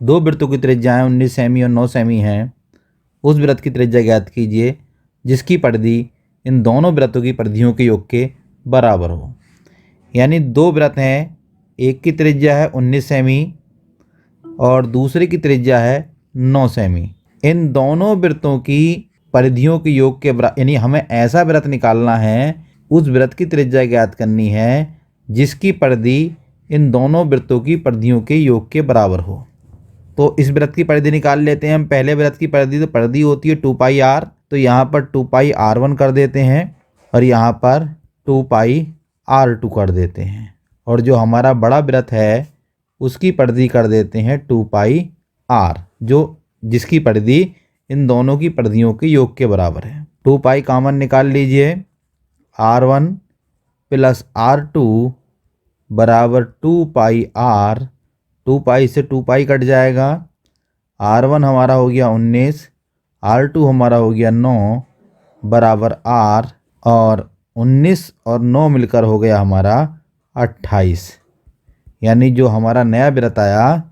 दो वृत्तों की त्रिज्याएं 19 सेमी और 9 सेमी हैं, उस वृत्त की त्रिज्या ज्ञात कीजिए जिसकी परिधि इन दोनों वृत्तों की परिधियों के योग के बराबर हो। यानी दो वृत्त हैं, एक की त्रिज्या है 19 सेमी और दूसरे की त्रिज्या है 9 सेमी। इन दोनों वृत्तों की परिधियों के योग के बराबर, यानी हमें ऐसा वृत्त निकालना है, उस वृत्त की त्रिज्या ज्ञात करनी है जिसकी परिधि इन दोनों वृत्तों की परिधियों के योग के बराबर हो। तो इस वृत्त की परिधि निकाल लेते हैं हम। पहले वृत्त की परिधि, तो परिधि होती है 2πr, तो यहाँ पर 2πr1 कर देते हैं और यहाँ पर 2πr2 कर देते हैं। और जो हमारा बड़ा वृत्त है उसकी परिधि कर देते हैं 2πr, जिसकी परिधि इन दोनों की परिधियों के योग के बराबर है। 2π कॉमन निकाल लीजिए, r1 + r2 बराबर 2πr। 2π से 2π कट जाएगा, r1 हमारा हो गया 19, r2 हमारा हो गया 9 बराबर r, और 19 और 9 मिलकर हो गया हमारा 28। यानी जो हमारा नया वृत्त आया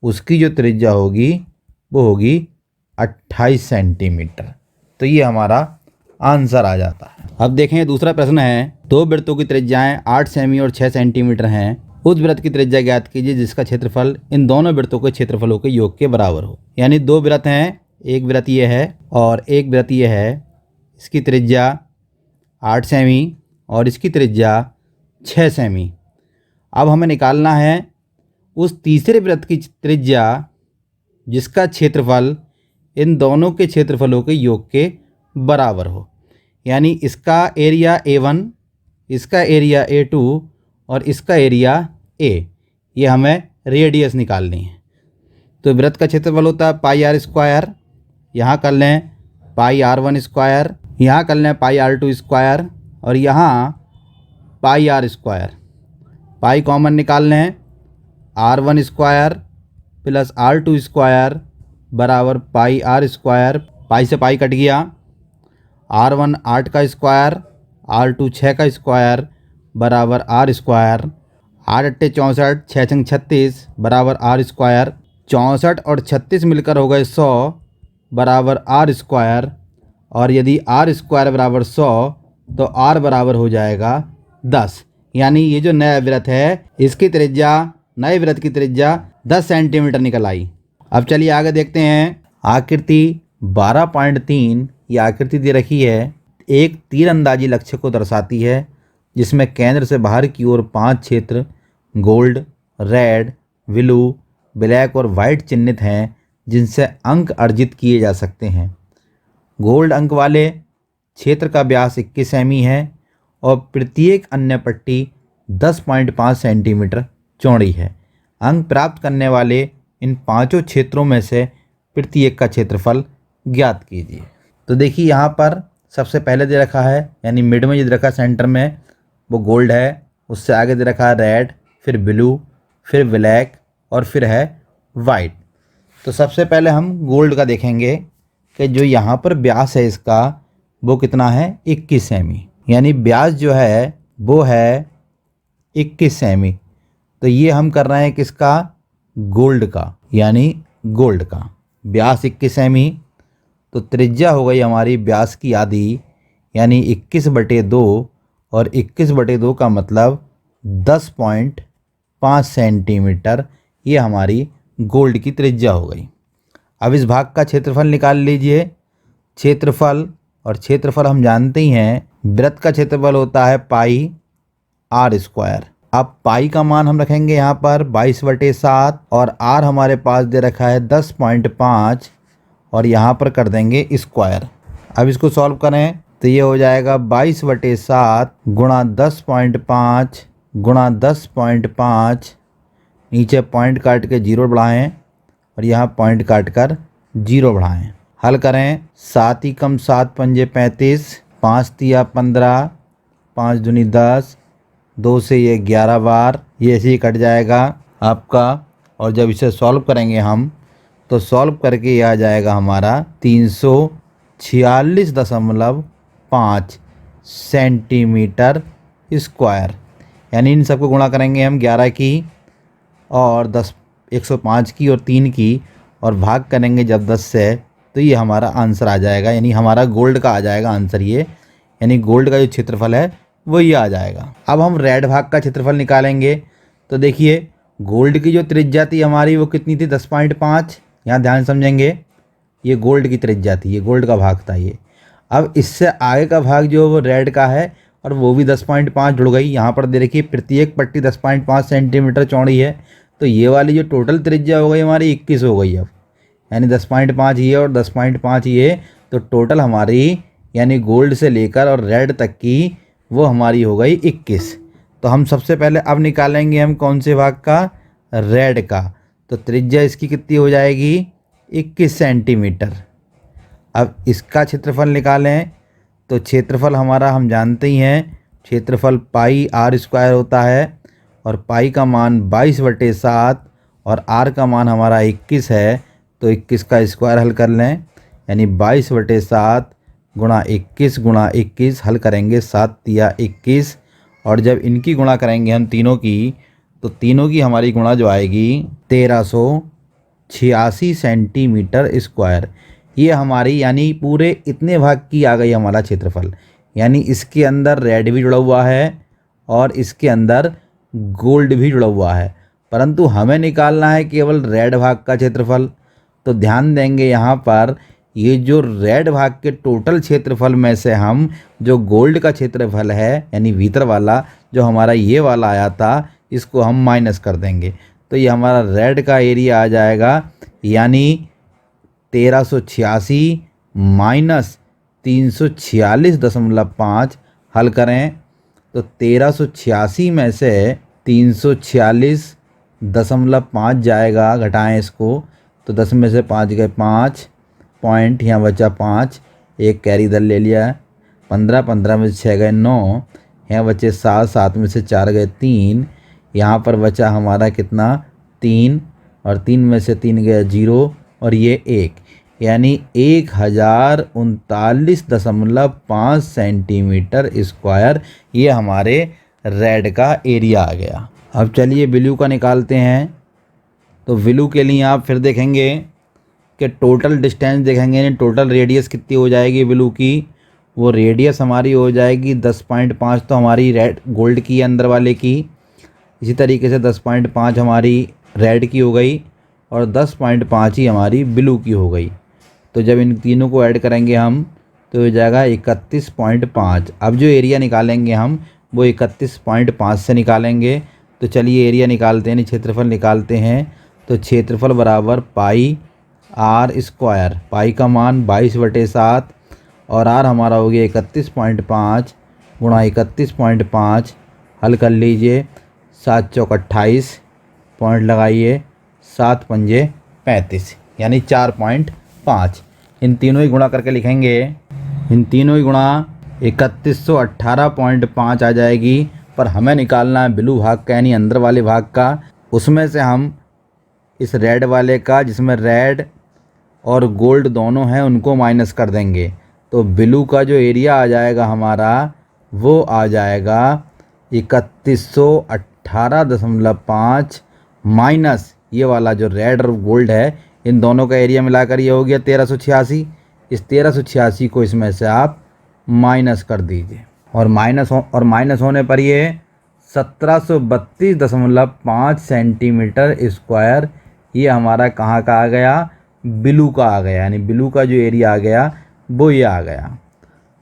उसकी जो त्रिज्या होगी वो होगी 28 सेंटीमीटर। तो ये हमारा आंसर आ जाता है। अब देखें दूसरा प्रश्न है, दो वृत्तों की त्रिज्याएं 8 सेमी और 6 सेंटीमीटर हैं, उस वृत्त की त्रिज्या ज्ञात कीजिए जिसका क्षेत्रफल इन दोनों वृत्तों के क्षेत्रफलों के योग के बराबर हो। यानी दो वृत्त हैं, एक वृत्त ये है और एक वृत्त ये है। इसकी त्रिज्या 8 सेमी और इसकी त्रिज्या 6 सेमी। अब हमें निकालना है उस तीसरे वृत्त की त्रिज्या जिसका क्षेत्रफल इन दोनों के क्षेत्रफलों के योग के बराबर हो। यानी इसका एरिया A1, इसका एरिया A2 और इसका एरिया A, ये हमें रेडियस निकालनी है। तो वृत्त का क्षेत्रफल होता है πr², यहाँ कर लें πr1², यहाँ कर लें πr2², और यहाँ πr²। पाई कॉमन निकाल लें, r1² + r2² बराबर πr²। पाई से पाई कट गया, r1 8 का स्क्वायर, r2 6 का स्क्वायर बराबर r²। 8 × 64, 6 × 36 बराबर r²। 64 और 36 मिलकर हो गए 100 बराबर r²। और यदि r² बराबर 100 तो r बराबर हो जाएगा 10। यानी ये जो नया वृत्त है इसकी त्रिज्या, नए वृत्त की त्रिज्या 10 सेंटीमीटर निकल आई। अब चलिए आगे देखते हैं। आकृति 12.3 ये आकृति दे रखी है, एक तीरंदाजी लक्ष्य को दर्शाती है जिसमें केंद्र से बाहर की ओर 5 क्षेत्र गोल्ड, रेड, ब्लू, ब्लैक और वाइट चिन्हित हैं जिनसे अंक अर्जित किए जा सकते हैं। गोल्ड अंक वाले क्षेत्र का व्यास 21 सेमी है और प्रत्येक अन्य पट्टी 10.5 सेंटीमीटर चौड़ी है। अंक प्राप्त करने वाले इन पांचों क्षेत्रों में से प्रत्येक का क्षेत्रफल ज्ञात कीजिए। तो देखिए यहाँ पर सबसे पहले दे रखा है, यानी मिड में जो दे रखा है सेंटर में वो गोल्ड है, उससे आगे दे रखा है रेड, फिर ब्लू, फिर ब्लैक और फिर है वाइट। तो सबसे पहले हम गोल्ड का देखेंगे कि जो यहाँ पर व्यास है इसका वो कितना है, 21 सेमी। यानी व्यास जो है वो है 21 सेमी। तो ये हम कर रहे हैं किसका, गोल्ड का, यानी गोल्ड का व्यास 21 सेमी। तो त्रिज्या हो गई हमारी व्यास की आधी, यानी 21/2, और 21/2 का मतलब 10.5 सेंटीमीटर। ये हमारी गोल्ड की त्रिज्या हो गई। अब इस भाग का क्षेत्रफल निकाल लीजिए। क्षेत्रफल, और क्षेत्रफल हम जानते ही हैं, वृत्त का क्षेत्रफल होता है πr²। अब पाई का मान हम रखेंगे यहाँ पर 22/7 और r हमारे पास दे रखा है 10.5 और यहाँ पर कर देंगे स्क्वायर। अब इसको सॉल्व करें तो ये हो जाएगा 22/7 गुणा 10.5 गुणा 10.5, नीचे पॉइंट काट के 0 बढ़ाएं और यहाँ पॉइंट काट कर 0 बढ़ाएं। हल करें, 7 × 7 = 35, 5 × 3 = 15, 5 दूनी 10, 2 से ये 11 बार, ये ऐसे ही कट जाएगा आपका। और जब इसे सॉल्व करेंगे हम तो सॉल्व करके ये आ जाएगा हमारा 346.5 सेंटीमीटर स्क्वायर। यानी इन सबको गुणा करेंगे हम 11 की और 105 की और 3 की और भाग करेंगे जब 10 से, तो ये हमारा आंसर आ जाएगा, यानी हमारा गोल्ड का आ जाएगा आंसर ये, यानी गोल्ड का जो क्षेत्रफल है वो ये आ जाएगा। अब हम रेड भाग का क्षेत्रफल निकालेंगे। तो देखिए गोल्ड की जो त्रिज्या थी हमारी वो कितनी थी, 10.5। यहाँ ध्यान समझेंगे, ये गोल्ड की त्रिज्या थी, ये गोल्ड का भाग था ये। अब इससे आगे का भाग जो वो रेड का है और वो भी 10.5 जुड़ गई। यहाँ पर देखिए प्रत्येक पट्टी 10.5 सेंटीमीटर चौड़ी है, तो ये वाली जो टोटल त्रिज्या हो गई हमारी 21 हो गई अब, यानी 10.5 ये और 10.5 ये, तो टोटल हमारी यानी गोल्ड से लेकर और रेड तक की वो हमारी हो गई 21। तो हम सबसे पहले अब निकालेंगे हम कौन से भाग का, रेड का। तो त्रिज्या इसकी कितनी हो जाएगी, 21 सेंटीमीटर। अब इसका क्षेत्रफल निकालें, तो क्षेत्रफल हमारा हम जानते ही हैं, क्षेत्रफल पाई आर स्क्वायर होता है और पाई का मान 22/7 और आर का मान हमारा 21 है। तो 21 का स्क्वायर हल कर लें, यानी 22/7 गुणा 21 गुणा 21 हल करेंगे, 7 तिया 21, और जब इनकी गुणा करेंगे हम तीनों की, तो तीनों की हमारी गुणा जो आएगी 1386 सेंटीमीटर स्क्वायर। ये हमारी यानी पूरे इतने भाग की आ गई हमारा क्षेत्रफल, यानी इसके अंदर रेड भी जुड़ा हुआ है और इसके अंदर गोल्ड भी जुड़ा हुआ है, परंतु हमें निकालना है केवल रेड भाग का क्षेत्रफल। तो ध्यान देंगे यहाँ पर, ये जो रेड भाग के टोटल क्षेत्रफल में से हम जो गोल्ड का क्षेत्रफल है यानी भीतर वाला जो हमारा ये वाला आया था, इसको हम माइनस कर देंगे, तो ये हमारा रेड का एरिया आ जाएगा, यानी 1386 माइनस 346.5 हल करें, तो 1386 में से 346.5 जाएगा, घटाएं इसको, तो 10 में से 5 गए 5 पॉइंट, यहाँ बचा 5, एक कैरी इधर ले लिया, 15, 15 में से 6 गए 9, यहाँ बचे 7, 7 में से 4 गए 3, यहाँ पर बचा हमारा कितना 3, और 3 में से 3 गया 0 और ये 1, यानी 1039.5 सेंटीमीटर स्क्वायर ये हमारे रेड का एरिया आ गया। अब चलिए ब्लू का निकालते हैं। तो ब्लू के लिए आप फिर देखेंगे कि टोटल डिस्टेंस देखेंगे, यानी टोटल रेडियस कितनी हो जाएगी ब्लू की, वो रेडियस हमारी हो जाएगी 10.5, तो हमारी रेड गोल्ड की अंदर वाले की, इसी तरीके से 10.5 हमारी रेड की हो गई और 10.5 ही हमारी ब्लू की हो गई। तो जब इन तीनों को ऐड करेंगे हम तो हो जाएगा 31.5। अब जो एरिया निकालेंगे हम वो 31.5 से निकालेंगे। तो चलिए एरिया निकालते हैं, क्षेत्रफल निकालते हैं। तो क्षेत्रफल बराबर पाई आर स्क्वायर, पाई का मान 22/7 और आर हमारा हो गया 31.5 गुणा 31.5, हल कर लीजिए, 7 चौक 28, पॉइंट लगाइए, 7 पंजे 35, यानी 4.5। इन तीनों ही गुणा करके लिखेंगे, इन तीनों ही गुणा 3118.5 आ जाएगी। पर हमें निकालना है ब्लू भाग का यानी अंदर वाले भाग का, उसमें से हम इस रेड वाले का जिसमें रेड और गोल्ड दोनों हैं उनको माइनस कर देंगे। तो ब्लू का जो एरिया आ जाएगा हमारा वो आ जाएगा 3118.5 माइनस ये वाला जो रेड और गोल्ड है, इन दोनों का एरिया मिलाकर ये हो गया 1386। इस 1386 को इसमें से आप माइनस कर दीजिए और माइनस होने पर ये 1732.5 सेंटीमीटर स्क्वायर ये हमारा कहाँ का आ गया, ब्लू का आ गया, यानी ब्लू का जो एरिया आ गया वो ये आ गया।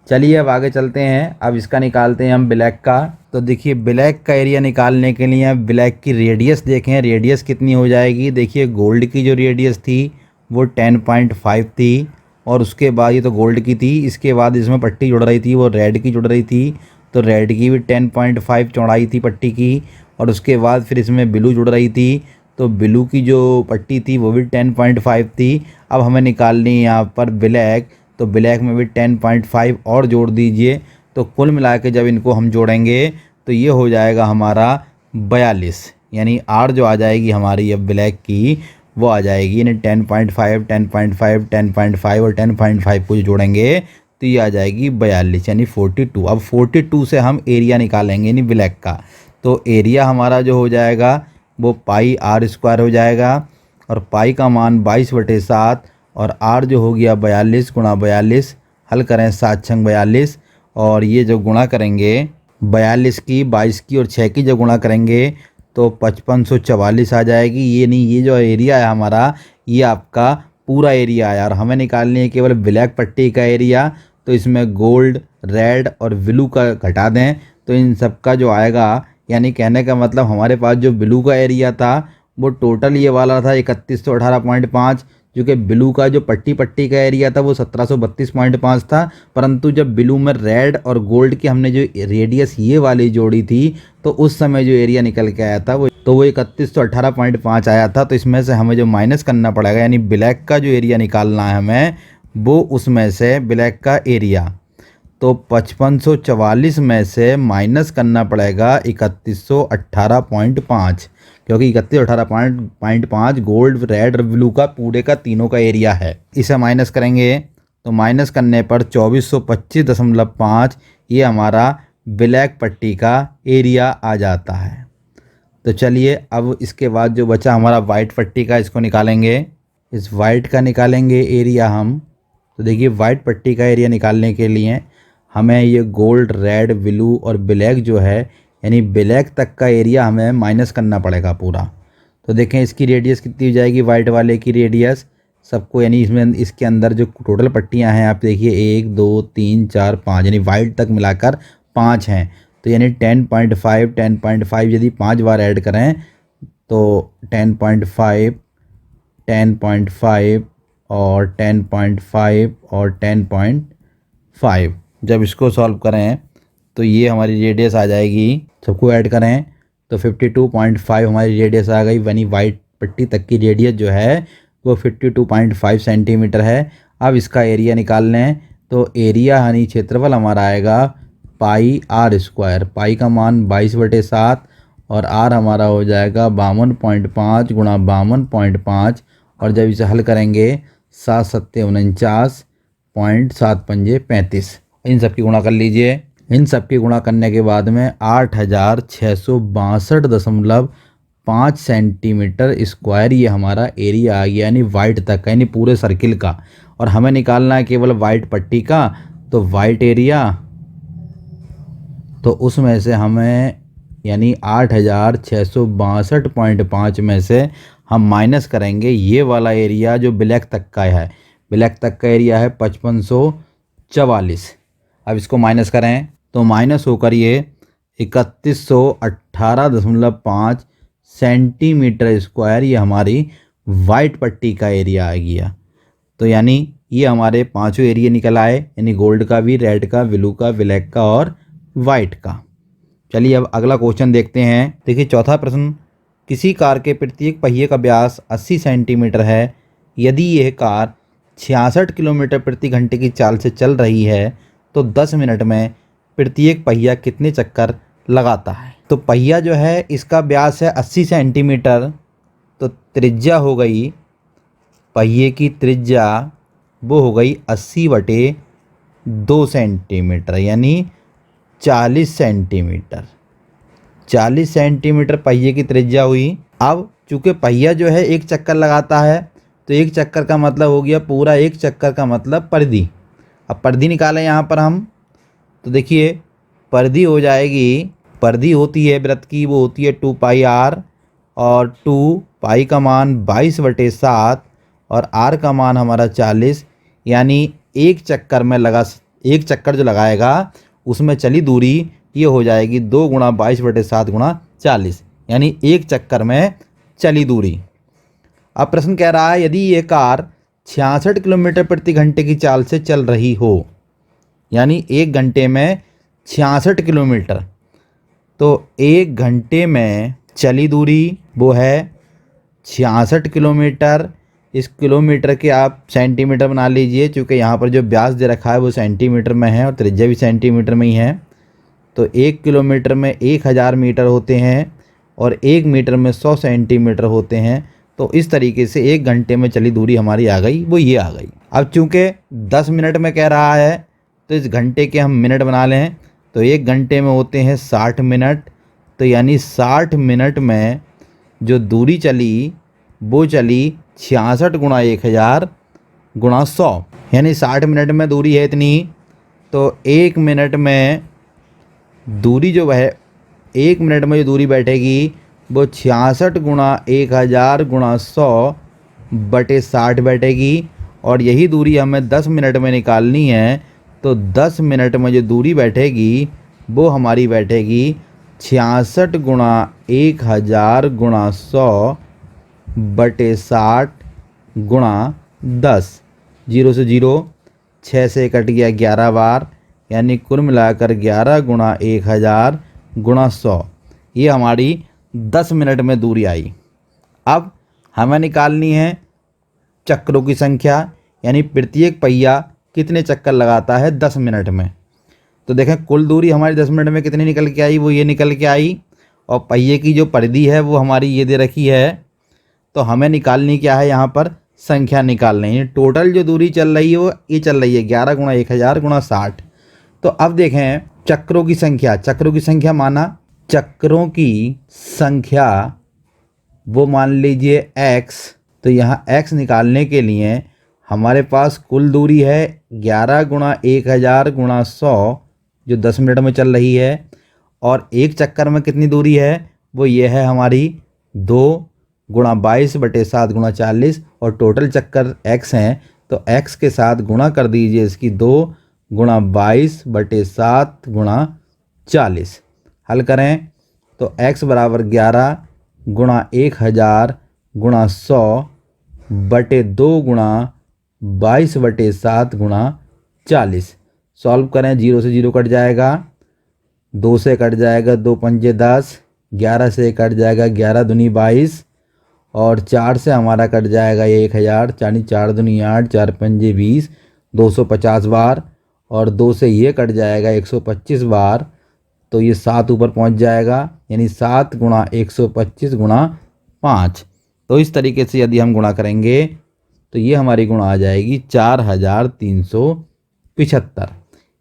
चलिए अब आगे चलते हैं, अब इसका निकालते हैं हम ब्लैक का। तो देखिए ब्लैक का एरिया निकालने के लिए अब ब्लैक की रेडियस देखें, रेडियस कितनी हो जाएगी। देखिए गोल्ड की जो रेडियस थी वो 10.5 थी और उसके बाद ये तो गोल्ड की थी, इसके बाद इसमें पट्टी जुड़ रही थी वो रेड की जुड़ रही थी, तो रेड की भी 10.5 चौड़ाई थी पट्टी की, और उसके बाद फिर इसमें ब्लू जुड़ रही थी, तो ब्लू की जो पट्टी थी वो भी 10.5 थी। अब हमें निकालनी है यहाँ पर ब्लैक, तो ब्लैक में भी 10.5 और जोड़ दीजिए, तो कुल मिला के जब इनको हम जोड़ेंगे तो ये हो जाएगा हमारा 42, यानी आर जो आ जाएगी हमारी अब ब्लैक की वो आ जाएगी, यानी 10.5 10.5 10.5 और 10.5 को जोड़ेंगे तो ये आ जाएगी 42, यानी 42। अब 42 से हम एरिया निकालेंगे यानी ब्लैक का, तो एरिया हमारा जो हो जाएगा वो पाई आर स्क्वायर हो जाएगा, और पाई का मान 22/7 और आर जो हो गया 42 गुणा 42, हल करें 7 छंग 42, और ये जो गुणा करेंगे 42 की 22 की और 6 की जो गुणा करेंगे तो 5544 आ जाएगी। ये नहीं, ये जो एरिया है हमारा, ये आपका पूरा एरिया है, और हमें निकालनी है केवल ब्लैक पट्टी का एरिया। तो इसमें गोल्ड, रेड और ब्लू का घटा दें तो इन सब का जो आएगा, यानी कहने का मतलब हमारे पास जो ब्लू का एरिया था वो टोटल ये वाला था 3118.5, जो कि ब्लू का जो पट्टी पट्टी का एरिया था वो 1732.5 था। परंतु जब ब्लू में रेड और गोल्ड की हमने जो रेडियस ये वाली जोड़ी थी तो उस समय जो एरिया निकल के आया था वो 3118.5 आया था। तो इसमें से हमें जो माइनस करना पड़ेगा, यानी ब्लैक का जो एरिया निकालना है हमें, वो उसमें से ब्लैक का एरिया, तो 5544 में से माइनस करना पड़ेगा 3118.5, क्योंकि 3118.5 गोल्ड, रेड और ब्लू का पूरे का तीनों का एरिया है। इसे माइनस करेंगे तो माइनस करने पर 2425.5 ये हमारा ब्लैक पट्टी का एरिया आ जाता है। तो चलिए अब इसके बाद जो बचा हमारा वाइट पट्टी का, इसको निकालेंगे। इस वाइट का निकालेंगे एरिया हम। तो देखिए वाइट पट्टी का एरिया निकालने के लिए हमें ये गोल्ड, रेड, ब्लू और ब्लैक जो है, यानी ब्लैक तक का एरिया हमें माइनस करना पड़ेगा पूरा। तो देखें इसकी रेडियस कितनी हो जाएगी, वाइट वाले की रेडियस सबको, यानी इसमें इसके अंदर जो टोटल पट्टियां हैं आप देखिए 1 2 3 4 5, यानी वाइट तक मिलाकर 5 हैं। तो यानी 10.5 यदि 5 बार ऐड करें तो 10.5 10.5 और 10.5 और 10.5, जब इसको सॉल्व करें तो ये हमारी रेडियस आ जाएगी। सबको ऐड करें तो 52.5 हमारी रेडियस आ गई, यानी वाइट पट्टी तक की रेडियस जो है वो 52.5 सेंटीमीटर है। अब इसका एरिया निकाल लें तो एरिया यानी क्षेत्रफल हमारा आएगा पाई आर स्क्वायर। पाई का मान 22/7 और आर हमारा हो जाएगा 52.5 गुणा 52.5, और जब इसे हल करेंगे 7 सत्ते 49 पॉइंट 7 पंजे 35, इन सब की गुणा कर लीजिए। इन सब की गुणा करने के बाद में 8662.5 सेंटीमीटर स्क्वायर ये हमारा एरिया आ गया, यानी वाइट तक का, यानी पूरे सर्किल का। और हमें निकालना है केवल वाइट पट्टी का, तो वाइट एरिया, तो उसमें से हमें यानी 8662.5 में से हम माइनस करेंगे ये वाला एरिया जो ब्लैक तक का है। ब्लैक तक का एरिया है 5544। अब इसको माइनस करें तो माइनस होकर ये 3118.5 सेंटीमीटर स्क्वायर ये हमारी वाइट पट्टी का एरिया आ गया। तो यानी ये हमारे पांचों एरिया निकल आए, यानी गोल्ड का भी, रेड का, ब्लू का, ब्लैक का और वाइट का। चलिए अब अगला क्वेश्चन देखते हैं। देखिए चौथा प्रश्न, किसी कार के प्रत्येक पहिए का व्यास 80 सेंटीमीटर है। यदि यह कार 66 किलोमीटर प्रति घंटे की चाल से चल रही है तो 10 मिनट में प्रत्येक पहिया कितने चक्कर लगाता है। तो पहिया जो है इसका व्यास है 80 सेंटीमीटर, तो त्रिज्या हो गई, पहिए की त्रिज्या वो हो गई 80/2 सेंटीमीटर, यानी 40 सेंटीमीटर। 40 सेंटीमीटर पहिए की त्रिज्या हुई। अब चूँकि पहिया जो है एक चक्कर लगाता है तो एक चक्कर का मतलब हो गया पूरा, एक चक्कर का मतलब परिधि। अब परिधि निकालें यहाँ पर हम, तो देखिए परिधि हो जाएगी, परिधि होती है वृत्त की, वो होती है 2 पाई आर, और 2 पाई का मान 22/7 और आर का मान हमारा 40, यानी एक चक्कर में एक चक्कर जो लगाएगा उसमें चली दूरी ये हो जाएगी 2 गुणा 22/7 गुणा 40, यानी एक चक्कर में चली दूरी। अब प्रश्न कह रहा है यदि ये कार 66 किलोमीटर प्रति घंटे की चाल से चल रही हो, यानी एक घंटे में 66 किलोमीटर, तो एक घंटे में चली दूरी वो है 66 किलोमीटर। इस किलोमीटर के आप सेंटीमीटर बना लीजिए, क्योंकि यहाँ पर जो व्यास दे रखा है वो सेंटीमीटर में है और त्रिज्या भी सेंटीमीटर में ही है। तो 1 किलोमीटर में 1000 मीटर होते हैं और 1 मीटर में 100 सेंटीमीटर होते हैं। तो इस तरीके से एक घंटे में चली दूरी हमारी आ गई, वो ये आ गई। अब चूँकि 10 मिनट में कह रहा है तो इस घंटे के हम मिनट बना लें, तो एक घंटे में होते हैं 60 मिनट, तो यानी 60 मिनट में जो दूरी चली वो चली 66 गुणा 1000 गुणा 100, यानी 60 मिनट में दूरी है इतनी, तो 1 मिनट में दूरी जो है 1 मिनट में जो दूरी बैठेगी वो 66 गुणा 1000 गुणा 100 बटे 60 बैठेगी। और यही दूरी हमें 10 मिनट में निकालनी है, तो 10 मिनट में जो दूरी बैठेगी वो हमारी बैठेगी 66 गुणा 1000 गुणा 100 बटे 60 गुणा 10। 0 से 0, 6 से कट गया 11 बार, यानी कुल मिलाकर 11 गुणा 1000 गुणा 100, ये हमारी 10 मिनट में दूरी आई। अब हमें निकालनी है चक्रों की संख्या, यानी प्रत्येक पहिया कितने चक्कर लगाता है 10 मिनट में। तो देखें कुल दूरी हमारी 10 मिनट में कितनी निकल के आई, वो ये निकल के आई। और पहिए की जो परिधि है वो हमारी ये दे रखी है। तो हमें निकालनी क्या है, यहाँ पर संख्या निकालनी है। टोटल जो दूरी चल रही है वो ये चल रही है 11 गुणा 1000 गुणा 60। तो अब देखें चक्रों की संख्या, चक्रों की संख्या माना चक्रों की संख्या वो मान लीजिए x। तो यहाँ x निकालने के लिए हमारे पास कुल दूरी है 11 गुणा 1000 गुणा 100 जो 10 मिनट में चल रही है, और एक चक्कर में कितनी दूरी है वो ये है हमारी 2 गुणा 22 बटे 7 गुणा 40, और टोटल चक्कर x हैं तो x के साथ गुणा कर दीजिए इसकी 2 गुणा 22 बटे 7 गुणा 40। हल करें तो x बराबर 11 गुणा 1000 गुणा 100 बटे 2 गुणा 22 बटे 7 गुणा 40। सॉल्व करें, 0 से 0 कट जाएगा, 2 से कट जाएगा 2 पंजे 10, 11 से कट जाएगा 11 दूनी 22, और 4 से हमारा कट जाएगा 1000, यानी 4 दूनी 8, 4 पंजे 20, 250 बार, और 2 से ये कट जाएगा 125 बार, तो ये 7 ऊपर पहुंच जाएगा, यानी 7 गुणा 125 गुणा 5। तो इस तरीके से यदि हम गुणा करेंगे तो ये हमारी गुणा आ जाएगी 4375,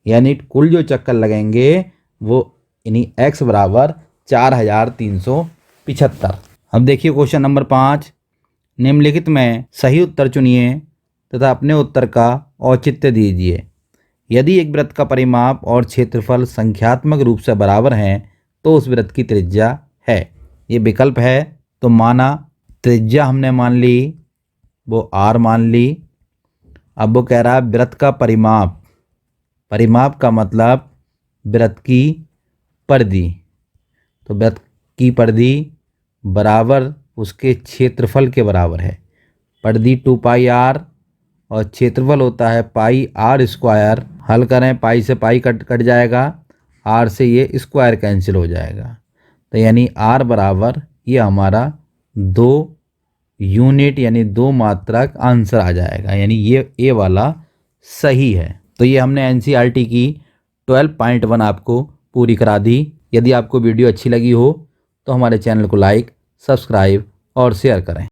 यानी कुल जो चक्कर लगेंगे वो यानी x बराबर 4375। अब देखिए क्वेश्चन नंबर 5, निम्नलिखित में सही उत्तर चुनिए तथा अपने उत्तर का औचित्य दीजिए। यदि एक वृत्त का परिमाप और क्षेत्रफल संख्यात्मक रूप से बराबर हैं तो उस वृत्त की त्रिज्या है। ये विकल्प है। तो माना त्रिज्या हमने मान ली, वो r मान ली। अब वो कह रहा है वृत्त का परिमाप, परिमाप का मतलब वृत्त की परिधि। तो वृत्त की परिधि बराबर उसके क्षेत्रफल के बराबर है। परिधि 2 पाई r और क्षेत्रफल होता है पाई r स्क्वायर। हल करें, पाई से पाई कट जाएगा, r से ये स्क्वायर कैंसिल हो जाएगा, तो यानी r बराबर ये हमारा 2 यूनिट यानी 2 मात्रक आंसर आ जाएगा, यानी ये ए वाला सही है। तो ये हमने NCERT की 12.1 आपको पूरी करा दी। यदि आपको वीडियो अच्छी लगी हो तो हमारे चैनल को लाइक, सब्सक्राइब और शेयर करें।